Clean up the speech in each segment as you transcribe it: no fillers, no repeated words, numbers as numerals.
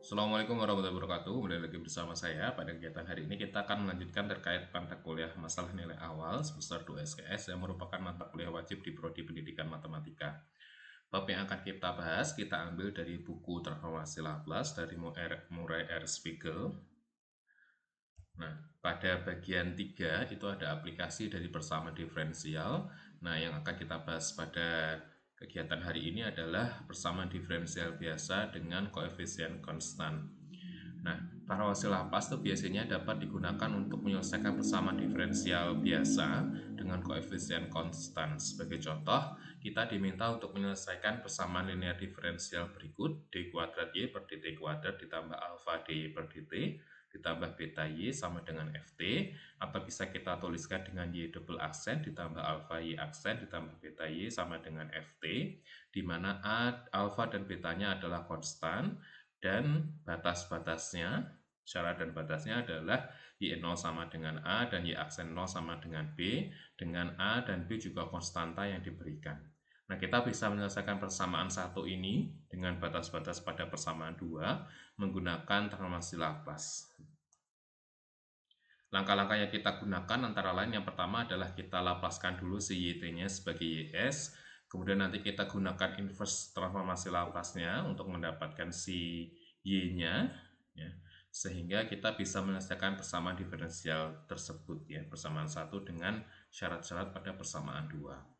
Assalamualaikum warahmatullahi wabarakatuh. Kembali lagi bersama saya. Pada kegiatan hari ini kita akan melanjutkan terkait mata kuliah masalah nilai awal sebesar 2 SKS yang merupakan mata kuliah wajib di Prodi Pendidikan Matematika. Bab yang akan kita bahas kita ambil dari buku Transformasi Laplace dari Murray R. Spiegel. Nah, pada bagian 3 itu ada aplikasi dari persamaan diferensial. Nah, yang akan kita bahas pada kegiatan hari ini adalah persamaan diferensial biasa dengan koefisien konstan. Nah, transformasi Laplace itu biasanya dapat digunakan untuk menyelesaikan persamaan diferensial biasa dengan koefisien konstan. Sebagai contoh, kita diminta untuk menyelesaikan persamaan linear diferensial berikut d kuadrat y per dt kuadrat ditambah alfa dy per dt ditambah beta y sama dengan ft, atau bisa kita tuliskan dengan y double aksen ditambah alfa y aksen ditambah beta y sama dengan ft, di mana alfa dan betanya adalah konstan dan batas-batasnya, syarat dan batasnya adalah y0 sama dengan A dan y aksen 0 sama dengan B, dengan A dan B juga konstanta yang diberikan. Nah, kita bisa menyelesaikan persamaan satu ini dengan batas-batas pada persamaan 2 menggunakan transformasi Laplace. Langkah-langkah yang kita gunakan antara lain yang pertama adalah kita lapaskan dulu si YT-nya sebagai YS, kemudian nanti kita gunakan inverse transformasi Laplace-nya untuk mendapatkan si Y-nya, ya, sehingga kita bisa menyelesaikan persamaan diferensial tersebut, ya, persamaan satu dengan syarat-syarat pada persamaan 2.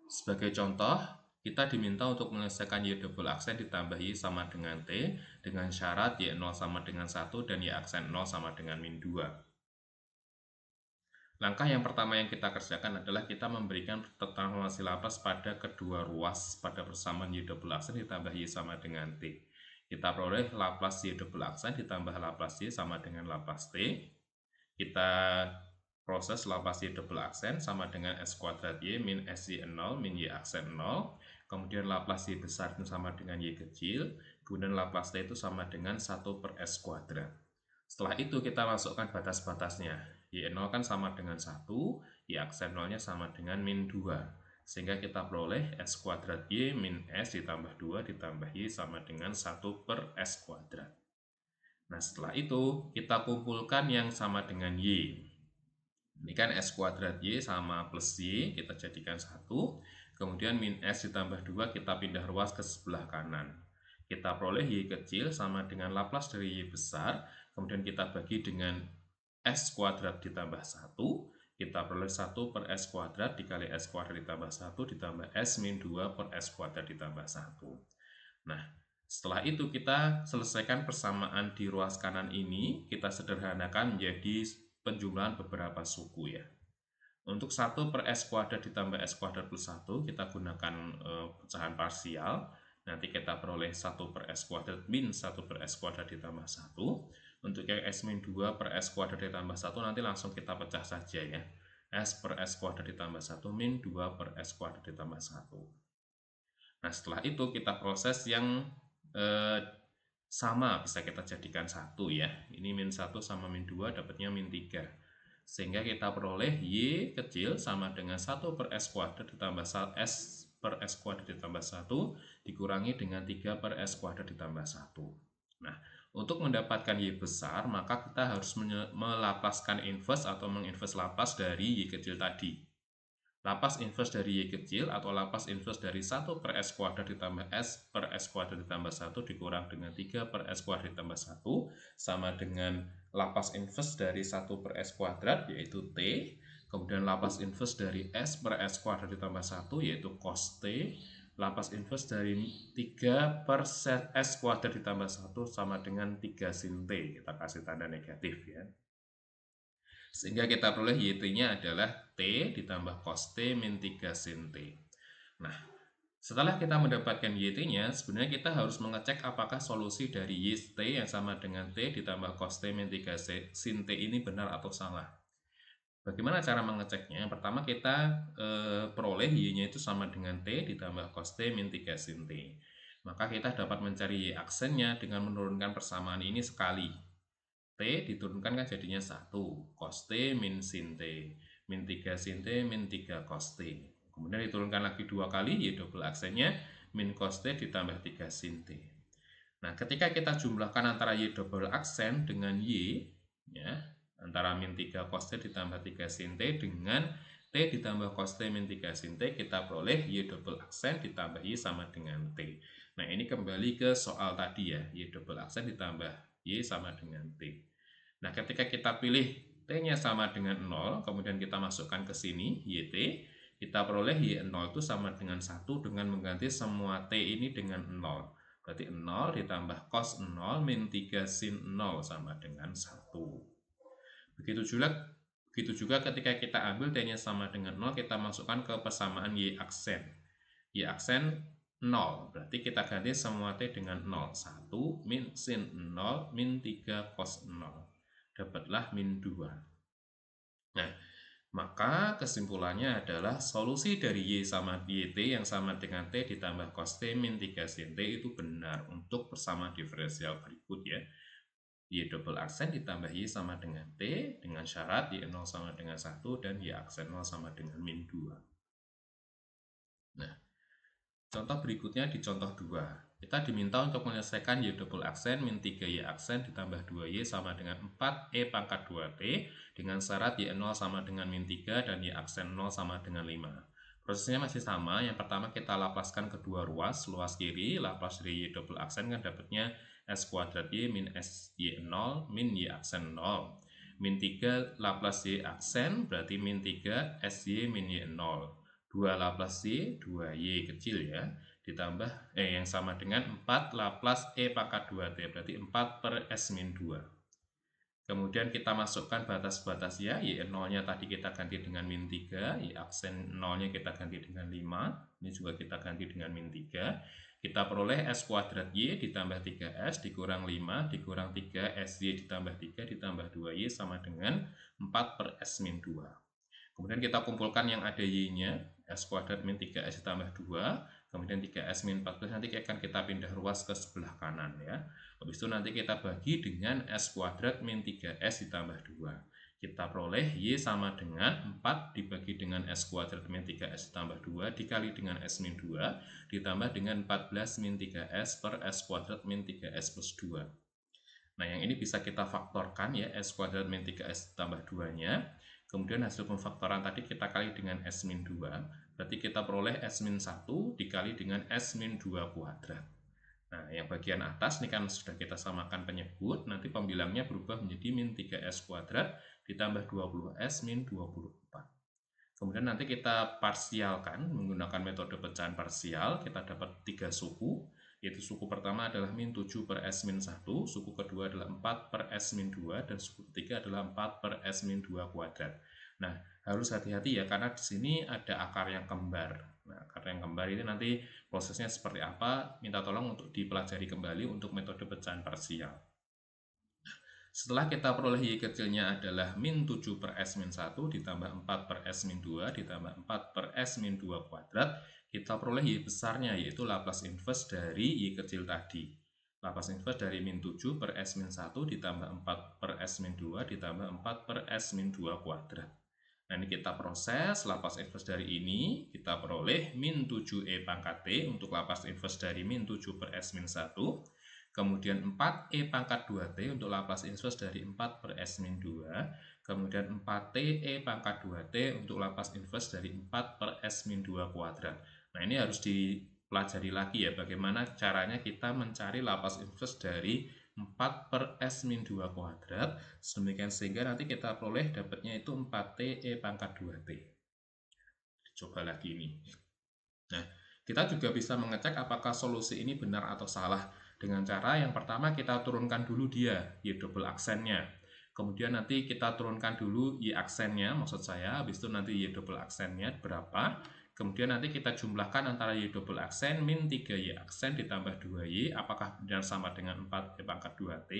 Sebagai contoh, kita diminta untuk menyelesaikan y double aksen ditambah y sama dengan t dengan syarat y0 sama dengan 1 dan y aksen 0 sama dengan min 2. Langkah yang pertama yang kita kerjakan adalah kita memberikan transformasi Laplace pada kedua ruas pada persamaan y double aksen ditambah y sama dengan t. Kita peroleh Laplace y double aksen ditambah Laplace y sama dengan Laplace t. Kita proses Laplace y double aksen sama dengan s kuadrat y min s y0 min y aksen 0. Kemudian Laplace y besar itu sama dengan y kecil. Kemudian Laplace t itu sama dengan 1 per s kuadrat. Setelah itu kita masukkan batas-batasnya. Y0 kan sama dengan 1, Y aksen 0-nya sama dengan min 2. Sehingga kita peroleh S kuadrat Y min S ditambah 2 ditambah Y sama dengan 1 per S kuadrat. Nah, setelah itu kita kumpulkan yang sama dengan Y. Ini kan S kuadrat Y sama plus Y, kita jadikan 1. Kemudian min S ditambah 2 kita pindah ruas ke sebelah kanan. Kita peroleh Y kecil sama dengan Laplace dari Y besar. Kemudian kita bagi dengan S kuadrat ditambah 1, kita peroleh 1 per S kuadrat dikali S kuadrat ditambah 1 ditambah S min 2 per S kuadrat ditambah 1. Nah, setelah itu kita selesaikan persamaan di ruas kanan ini, kita sederhanakan menjadi penjumlahan beberapa suku, ya. Untuk 1 per S kuadrat ditambah S kuadrat plus 1, kita gunakan pecahan parsial. Nanti kita peroleh 1 per S kuadrat min 1 per S kuadrat ditambah 1. Untuk yang S min 2 per S kuadrat ditambah 1 nanti langsung kita pecah saja, ya. S per S kuadrat ditambah 1 min 2 per S kuadrat ditambah 1. Nah, setelah itu kita proses yang sama, bisa kita jadikan 1, ya. Ini min 1 sama min 2 dapatnya min 3. Sehingga kita peroleh Y kecil sama dengan 1 per S kuadrat ditambah S per S kuadrat ditambah 1 dikurangi dengan 3 per S kuadrat ditambah 1. Nah, untuk mendapatkan Y besar, maka kita harus melapaskan inverse atau menginverse Laplace dari Y kecil tadi. Laplace inverse dari Y kecil atau Laplace inverse dari 1 per S kuadrat ditambah S per S kuadrat ditambah 1 dikurang dengan 3 per S kuadrat ditambah 1 sama dengan Laplace inverse dari 1 per S kuadrat yaitu T. Kemudian Laplace inverse dari S per S kuadrat ditambah 1 yaitu cos T. Laplace inverse dari 3 per S kuadrat ditambah 1 sama dengan 3 sin T. Kita kasih tanda negatif, ya. Sehingga kita peroleh YT-nya adalah T ditambah cos T min 3 sin T. Nah, setelah kita mendapatkan YT-nya, sebenarnya kita harus mengecek apakah solusi dari YT yang sama dengan T ditambah cos T min 3 sin T ini benar atau salah. Bagaimana cara mengeceknya? Pertama kita peroleh Y-nya itu sama dengan T ditambah cos T min 3 sin T. Maka kita dapat mencari Y aksennya dengan menurunkan persamaan ini sekali. T diturunkan kan jadinya 1, cos T min sin T, min 3 sin T, min 3 cos T. Kemudian diturunkan lagi 2 kali, Y double aksennya, min cos T ditambah 3 sin T. Nah, ketika kita jumlahkan antara Y double aksen dengan Y, ya, antara min 3 cos T ditambah 3 sin T dengan T ditambah cos T min 3 sin T, kita peroleh Y double aksen ditambah Y sama dengan T. Nah, ini kembali ke soal tadi ya, Y double aksen ditambah Y sama dengan T. Nah, ketika kita pilih T-nya sama dengan 0, kemudian kita masukkan ke sini, YT, kita peroleh Y0 itu sama dengan 1 dengan mengganti semua T ini dengan 0. Berarti 0 ditambah cos 0 min 3 sin 0 sama dengan 1. Begitu juga ketika kita ambil T-nya sama dengan 0, kita masukkan ke persamaan Y aksen. Y aksen 0, berarti kita ganti semua T dengan 0. 1 min sin 0 min 3 cos 0. Dapatlah min 2. Nah, maka kesimpulannya adalah solusi dari Y sama YT yang sama dengan T ditambah cos T min 3 sin T itu benar untuk persamaan diferensial berikut ya. Y double aksen ditambah Y sama dengan T dengan syarat Y0 sama dengan 1 dan Y aksen 0 sama dengan min 2. Nah, contoh berikutnya di contoh 2. Kita diminta untuk menyelesaikan Y double aksen min 3Y aksen ditambah 2Y sama dengan 4E pangkat 2T dengan syarat Y0 sama dengan min 3 dan Y aksen 0 sama dengan 5. Prosesnya masih sama. Yang pertama kita laplaskan kedua ruas. Luas kiri, laplas dari Y double aksen kan dapatnya S kuadrat Y min SY0 min Y aksen 0. Min 3 laplas Y aksen berarti min 3 SY min Y0. 2 Laplace Y, 2Y kecil ya, ditambah yang sama dengan 4 Laplace E pangkat 2T, berarti 4 per S min 2. Kemudian kita masukkan batas-batas ya, Y0-nya tadi kita ganti dengan min 3, Y aksen 0-nya kita ganti dengan 5, ini juga kita ganti dengan min 3. Kita peroleh S kuadrat Y ditambah 3S dikurang 5 dikurang 3 SY ditambah 3 ditambah 2Y sama dengan 4 per S min 2. Kemudian kita kumpulkan yang ada Y-nya, S kuadrat min 3S ditambah 2, kemudian 3S min 14, nanti akan kita pindah ruas ke sebelah kanan ya. Habis itu nanti kita bagi dengan S kuadrat min 3S ditambah 2. Kita peroleh Y sama dengan 4 dibagi dengan S kuadrat min 3S ditambah 2 dikali dengan S min 2 ditambah dengan 14 min 3S per S kuadrat min 3S plus 2. Nah, yang ini bisa kita faktorkan ya, S kuadrat min 3S tambah 2-nya. Kemudian hasil pemfaktoran tadi kita kali dengan S min 2. Berarti kita peroleh S min 1 dikali dengan S min 2 kuadrat. Nah, yang bagian atas ini kan sudah kita samakan penyebut. Nanti pembilangnya berubah menjadi min 3S kuadrat ditambah 20S min 24. Kemudian nanti kita parsialkan menggunakan metode pecahan parsial. Kita dapat 3 suku. Yaitu suku pertama adalah min 7 per S min 1, suku kedua adalah 4 per S min 2, dan suku ketiga adalah 4 per S min 2 kuadrat. Nah, harus hati-hati ya, karena di sini ada akar yang kembar. Nah, akar yang kembar ini nanti prosesnya seperti apa, minta tolong untuk dipelajari kembali untuk metode pecahan parsial. Setelah kita peroleh Y kecilnya adalah min 7 per S min 1 ditambah 4 per S min 2 ditambah 4 per S min 2 kuadrat, kita peroleh Y besarnya, yaitu Laplace inverse dari Y kecil tadi. Laplace inverse dari min 7 per S min 1 ditambah 4 per S min 2 ditambah 4 per S min 2 kuadrat. Nah, ini kita proses Laplace inverse dari ini, kita peroleh min 7E pangkat T untuk Laplace inverse dari min 7 per S min 1. Kemudian 4E pangkat 2T untuk Laplace inverse dari 4 per S min 2. Kemudian 4TE pangkat 2T untuk Laplace inverse dari 4 per S min 2 kuadrat. Nah, ini harus dipelajari lagi ya, bagaimana caranya kita mencari Laplace inverse dari 4 per S min 2 kuadrat. Sedemikian sehingga nanti kita peroleh dapatnya itu 4TE pangkat 2T. Coba lagi ini. Nah, kita juga bisa mengecek apakah solusi ini benar atau salah. Dengan cara yang pertama kita turunkan dulu dia, Y double aksennya. Kemudian nanti kita turunkan dulu Y aksennya, maksud saya, habis itu nanti Y double aksennya berapa. Kemudian nanti kita jumlahkan antara Y double aksen min 3Y aksen ditambah 2Y, apakah benar sama dengan 4Y pangkat 2T.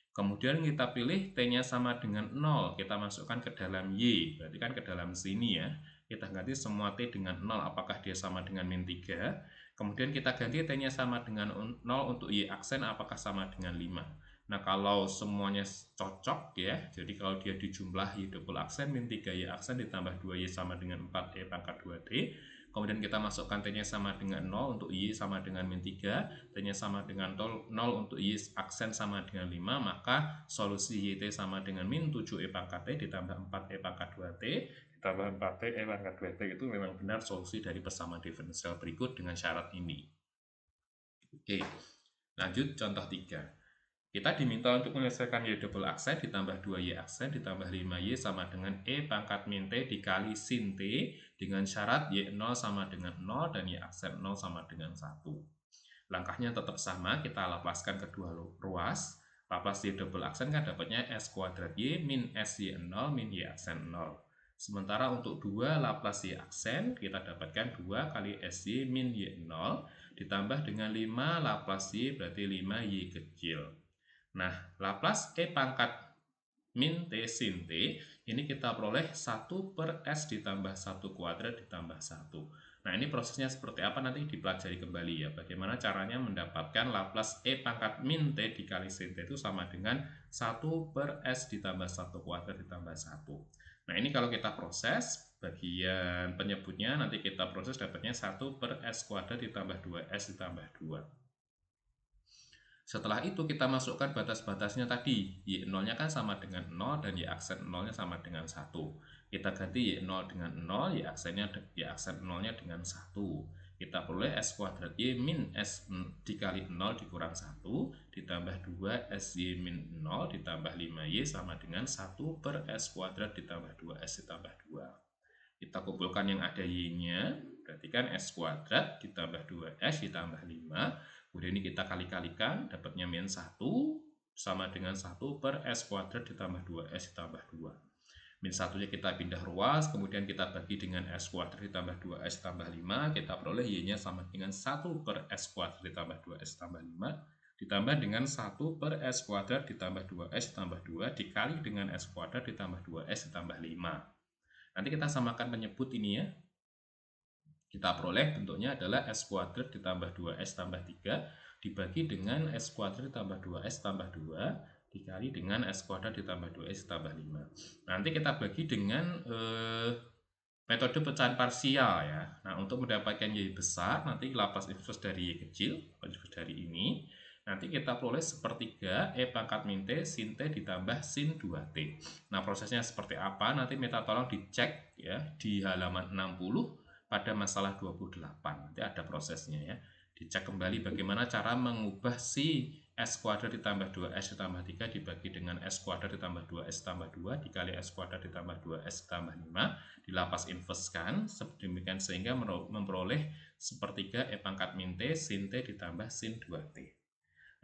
Kemudian kita pilih T-nya sama dengan 0, kita masukkan ke dalam Y, berarti kan ke dalam sini ya. Kita ganti semua T dengan 0, apakah dia sama dengan min 3. Kemudian kita ganti T-nya sama dengan 0 untuk Y aksen, apakah sama dengan 5. Nah, kalau semuanya cocok ya, jadi kalau dia dijumlah Y double aksen min 3Y aksen ditambah 2Y sama dengan 4Y pangkat 2T, kemudian kita masukkan T-nya sama dengan 0 untuk Y sama dengan min 3, T-nya sama dengan 0 untuk Y aksen sama dengan 5, maka solusi YT sama dengan min 7 E pangkat T ditambah 4 E pangkat 2T ditambah 4T E pangkat 2T itu memang benar solusi dari persamaan diferensial berikut dengan syarat ini. Oke, lanjut contoh 3. Kita diminta untuk menyelesaikan Y double aksen ditambah 2Y aksen ditambah 5Y sama dengan E pangkat min T dikali sin T dengan syarat Y0 sama dengan 0 dan Y aksen 0 sama dengan 1. Langkahnya tetap sama, kita laplaskan kedua ruas. Laplace Y double aksen kan dapatnya S kuadrat Y min SY0 min Y aksen 0. Sementara untuk 2 Laplace Y aksen, kita dapatkan 2 kali SY min Y0 ditambah dengan 5 Laplace Y berarti 5Y kecil. Nah, Laplace E pangkat min T sin T, ini kita peroleh 1 per S ditambah 1 kuadrat ditambah 1. Nah, ini prosesnya seperti apa nanti dipelajari kembali ya. Bagaimana caranya mendapatkan Laplace E pangkat min T dikali sin T itu sama dengan 1 per S ditambah 1 kuadrat ditambah 1. Nah, ini kalau kita proses, bagian penyebutnya nanti kita proses dapatnya 1 per S kuadrat ditambah 2S ditambah 2. Setelah itu kita masukkan batas-batasnya tadi. Y0-nya kan sama dengan 0 dan Y aksen 0-nya sama dengan 1. Kita ganti Y0 dengan 0, Y aksen 0-nya dengan 1. Kita peroleh S kuadrat Y min S dikali 0 dikurang 1 ditambah 2 SY min 0 ditambah 5Y sama dengan 1 per S kuadrat ditambah 2S ditambah 2. Kita kumpulkan yang ada Y-nya, berarti kan S kuadrat ditambah 2S ditambah 5. Kemudian ini kita kali-kalikan, dapatnya min 1 sama dengan 1 per S kuadrat ditambah 2S ditambah 2. Min 1-nya kita pindah ruas, kemudian kita bagi dengan S kuadrat ditambah 2S ditambah 5, kita peroleh Y-nya sama dengan 1 per S kuadrat ditambah 2S ditambah 5, ditambah dengan 1 per S kuadrat ditambah 2S ditambah 2, dikali dengan S kuadrat ditambah 2S ditambah 5. Nanti kita samakan penyebut ini ya. Kita peroleh bentuknya adalah S kuadrat ditambah 2S tambah 3 dibagi dengan S kuadrat ditambah 2S tambah 2 dikali dengan S kuadrat ditambah 2S tambah 5. Nanti kita bagi dengan metode pecahan parsial ya. Nah, untuk mendapatkan Y besar, nanti Laplace inverse dari Y kecil, inverse dari ini, nanti kita peroleh sepertiga E pangkat min T sin T ditambah sin 2T. Nah, prosesnya seperti apa? Nanti minta tolong dicek ya di halaman 60 pada masalah 28. Nanti ada prosesnya ya. Dicek kembali bagaimana cara mengubah si S kuadrat ditambah 2S ditambah 3 dibagi dengan S kuadrat ditambah 2S ditambah 2 dikali S kuadrat ditambah 2S ditambah 5 di Laplace inverse-kan sedemikian sehingga memperoleh sepertiga E pangkat min T sin T ditambah sin 2T.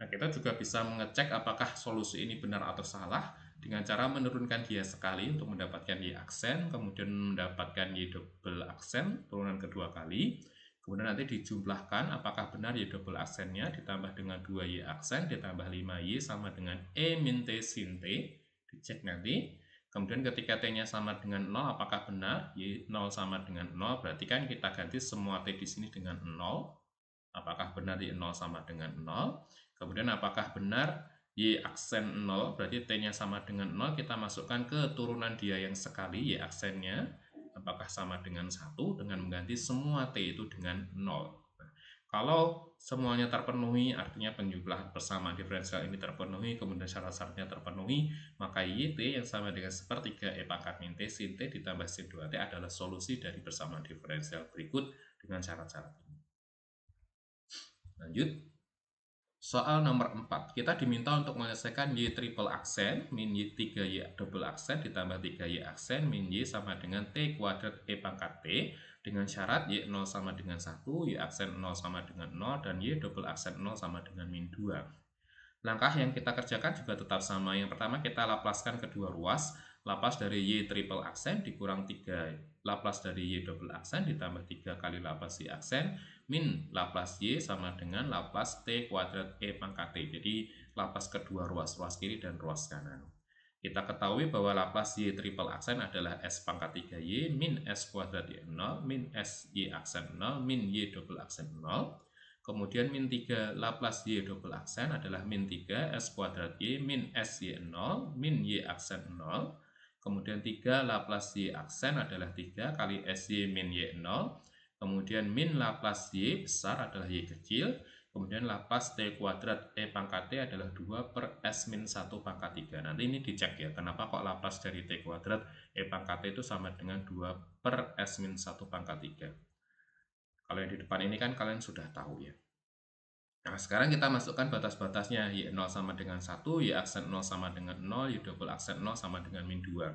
Nah, kita juga bisa mengecek apakah solusi ini benar atau salah dengan cara menurunkan dia sekali untuk mendapatkan Y aksen, kemudian mendapatkan Y double aksen, turunan kedua kali, kemudian nanti dijumlahkan apakah benar Y double aksennya ditambah dengan 2Y aksen ditambah 5Y sama dengan E min T sin T, dicek nanti. Kemudian ketika T-nya sama dengan 0, apakah benar Y0 sama dengan 0, berarti kan kita ganti semua T di sini dengan 0, apakah benar Y0 sama dengan 0. Kemudian apakah benar Y aksen 0, berarti T-nya sama dengan 0, kita masukkan ke turunan dia yang sekali, Y aksennya, apakah sama dengan 1, dengan mengganti semua T itu dengan 0. Nah, kalau semuanya terpenuhi, artinya penjumlahan persamaan diferensial ini terpenuhi, kemudian syarat-syaratnya terpenuhi, maka YT yang sama dengan sepertiga E pangkat min T sin T ditambah sin 2T adalah solusi dari persamaan diferensial berikut dengan syarat-syarat ini. Lanjut. Soal nomor 4, kita diminta untuk menyelesaikan Y triple aksen min Y 3Y double aksen ditambah 3Y aksen min Y sama dengan T kuadrat E pangkat T dengan syarat Y0 sama dengan 1, Y aksen 0 sama dengan 0, dan Y double aksen 0 sama dengan min 2. Langkah yang kita kerjakan juga tetap sama. Yang pertama kita laplaskan kedua ruas. Laplace dari Y triple aksen dikurang 3 Laplace dari Y double aksen ditambah 3 kali Laplace Y aksen min Laplace Y sama dengan Laplace T kuadrat E pangkat T. Jadi Laplace kedua ruas kiri dan ruas kanan. Kita ketahui bahwa Laplace Y triple aksen adalah S pangkat 3Y min S kuadrat Y0 min S Y aksen 0 min Y double aksen 0. Kemudian min 3 Laplace Y double aksen adalah min 3 S kuadrat Y min S Y0 min Y aksen 0. Kemudian 3 Laplace Y aksen adalah 3 kali SY min Y0. kemudian min Laplace Y besar adalah Y kecil, kemudian Laplace T kuadrat E pangkat T adalah 2 per S min 1 pangkat 3. Nanti ini dicek ya, kenapa kok Laplace dari T kuadrat E pangkat T itu sama dengan 2 per S min 1 pangkat 3. Kalau yang di depan ini kan kalian sudah tahu ya. Nah, sekarang kita masukkan batas-batasnya. Y0 sama dengan 1, Y aksen 0 sama dengan 0, Y double aksen 0 sama dengan min 2.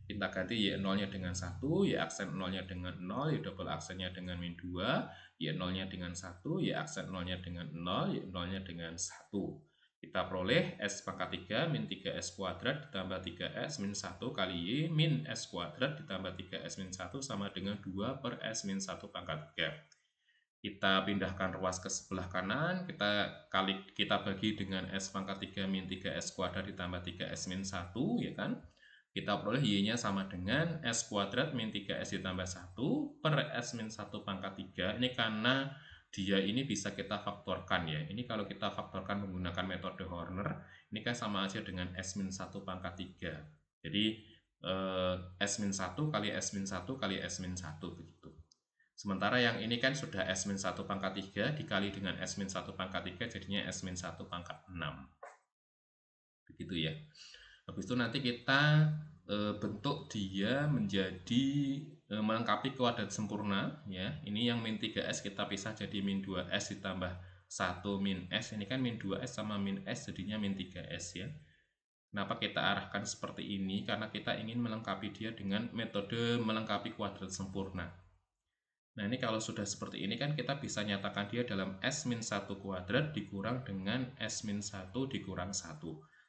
Kita ganti Y0-nya dengan 1, Y aksen 0-nya dengan 0, Y double aksennya dengan min 2, Y0-nya dengan 1, Y aksen 0-nya dengan 0, Y0-nya dengan 1. Kita peroleh S pangkat 3 min 3S kuadrat ditambah 3S min 1 kali Y min S kuadrat ditambah 3S min 1 sama dengan 2 per S min 1 pangkat 3. Kita pindahkan ruas ke sebelah kanan, kita bagi dengan S pangkat 3 min 3S kuadrat ditambah 3S min 1, ya kan? Kita peroleh Y-nya sama dengan S kuadrat min 3S ditambah 1 per S min 1 pangkat 3. Ini karena dia ini bisa kita faktorkan ya. Ini kalau kita faktorkan menggunakan metode Horner, ini kan sama aja dengan S min 1 pangkat 3. Jadi S min 1 kali S min 1 kali S min 1 begitu. Sementara yang ini kan sudah S-1 pangkat 3 dikali dengan S-1 pangkat 3 jadinya S-1 pangkat 6. Begitu ya. Habis itu nanti kita bentuk dia menjadi melengkapi kuadrat sempurna ya. Ini yang min 3S kita pisah jadi min 2S ditambah 1 min S. Ini kan min 2S sama min S jadinya min 3S ya. Kenapa kita arahkan seperti ini? Karena kita ingin melengkapi dia dengan metode melengkapi kuadrat sempurna. Nah, ini kalau sudah seperti ini kan kita bisa nyatakan dia dalam S-1 kuadrat dikurang dengan S-1 dikurang 1.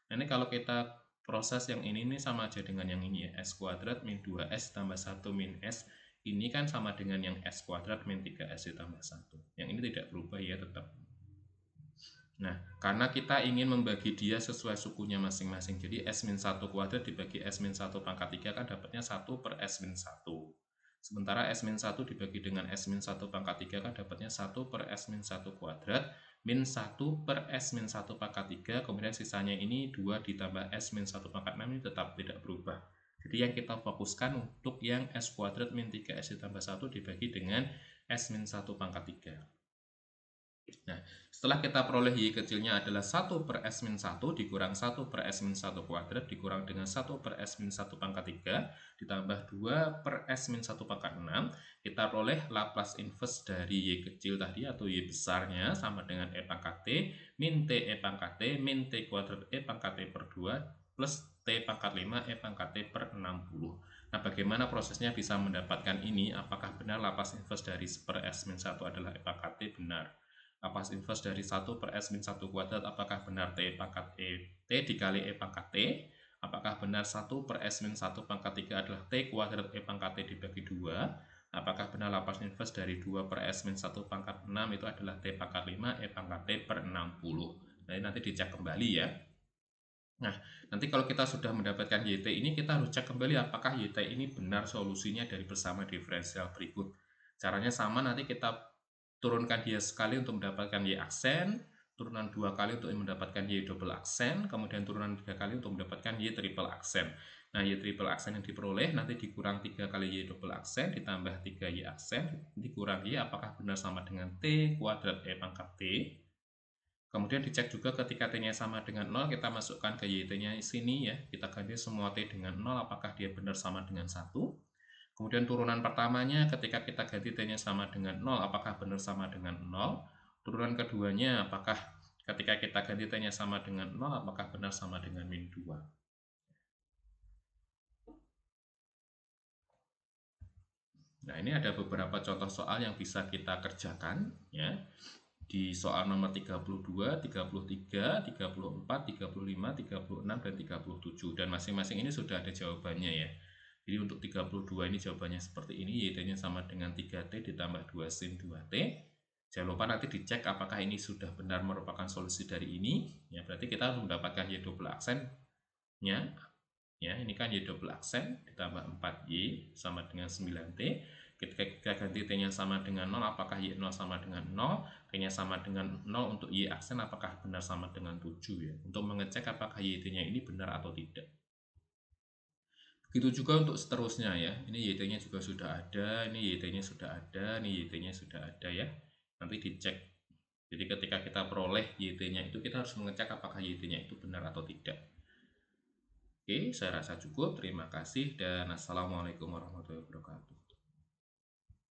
Nah, ini kalau kita proses yang ini sama aja dengan yang ini ya. S kuadrat min 2S tambah 1 min S. Ini kan sama dengan yang S kuadrat min 3S ditambah 1. Yang ini tidak berubah ya tetap. Nah, karena kita ingin membagi dia sesuai sukunya masing-masing. Jadi S-1 kuadrat dibagi S-1 pangkat 3 kan dapatnya 1 per S-1. Sementara S-1 dibagi dengan S-1 pangkat 3 kan dapatnya 1 per S-1 kuadrat min 1 per S-1 pangkat 3, kemudian sisanya ini 2 ditambah S-1 pangkat 6 ini tetap tidak berubah. Jadi yang kita fokuskan untuk yang S kuadrat min 3S ditambah 1 dibagi dengan S-1 pangkat 3. Nah, setelah kita peroleh Y kecilnya adalah 1 per S-1 dikurang 1 per S-1 kuadrat dikurang dengan 1 per S-1 pangkat 3 ditambah 2 per S-1 pangkat 6, kita peroleh Laplace inverse dari Y kecil tadi atau Y besarnya sama dengan E pangkat T min T E pangkat T min T kuadrat E pangkat T per 2 plus T pangkat 5 E pangkat T per 60. Nah, bagaimana prosesnya bisa mendapatkan ini? Apakah benar Laplace inverse dari per S-1 adalah E pangkat T? Benar. Laplace inverse dari 1 per S-1 kuadrat, apakah benar T pangkat T dikali E pangkat T? Apakah benar 1 per S-1 pangkat 3 adalah T kuadrat E pangkat T dibagi 2? Apakah benar Laplace inverse dari 2 per S-1 pangkat 6 itu adalah T pangkat 5 E pangkat T per 60? Nah, nanti dicek kembali ya. Nah, nanti kalau kita sudah mendapatkan YT ini, kita harus cek kembali apakah YT ini benar solusinya dari bersama diferensial berikut. Caranya sama, nanti kita turunkan dia sekali untuk mendapatkan Y aksen, turunan 2 kali untuk mendapatkan Y double aksen, kemudian turunan 3 kali untuk mendapatkan Y triple aksen. Nah, Y triple aksen yang diperoleh nanti dikurang 3 kali Y double aksen, ditambah 3 Y aksen, dikurang Y apakah benar sama dengan T kuadrat E pangkat T. Kemudian dicek juga ketika T-nya sama dengan 0, kita masukkan ke YT-nya sini ya, kita ganti semua T dengan 0, apakah dia benar sama dengan 1. Kemudian turunan pertamanya ketika kita ganti T-nya sama dengan 0, apakah benar sama dengan 0? Turunan keduanya, apakah ketika kita ganti T-nya sama dengan 0, apakah benar sama dengan min 2? Nah, ini ada beberapa contoh soal yang bisa kita kerjakan ya. Di soal nomor 32, 33, 34, 35, 36, dan 37. Dan masing-masing ini sudah ada jawabannya ya. Jadi untuk 32 ini jawabannya seperti ini, YT-nya sama dengan 3T ditambah 2 sin 2T. Jangan lupa nanti dicek apakah ini sudah benar merupakan solusi dari ini. Ya, berarti kita harus mendapatkan Y double aksennya. Ya, ini kan Y double aksen ditambah 4Y sama dengan 9T. Ketika ganti T-nya sama dengan 0, apakah Y0 sama dengan 0? T-nya sama dengan 0 untuk Y aksen, apakah benar sama dengan 7 ya? Untuk mengecek apakah YT-nya ini benar atau tidak. Begitu juga untuk seterusnya ya. Ini YT-nya juga sudah ada, ini YT-nya sudah ada, ini YT-nya sudah ada ya. Nanti dicek. Jadi ketika kita peroleh YT-nya itu kita harus mengecek apakah YT-nya itu benar atau tidak. Oke, saya rasa cukup. Terima kasih dan assalamualaikum warahmatullahi wabarakatuh.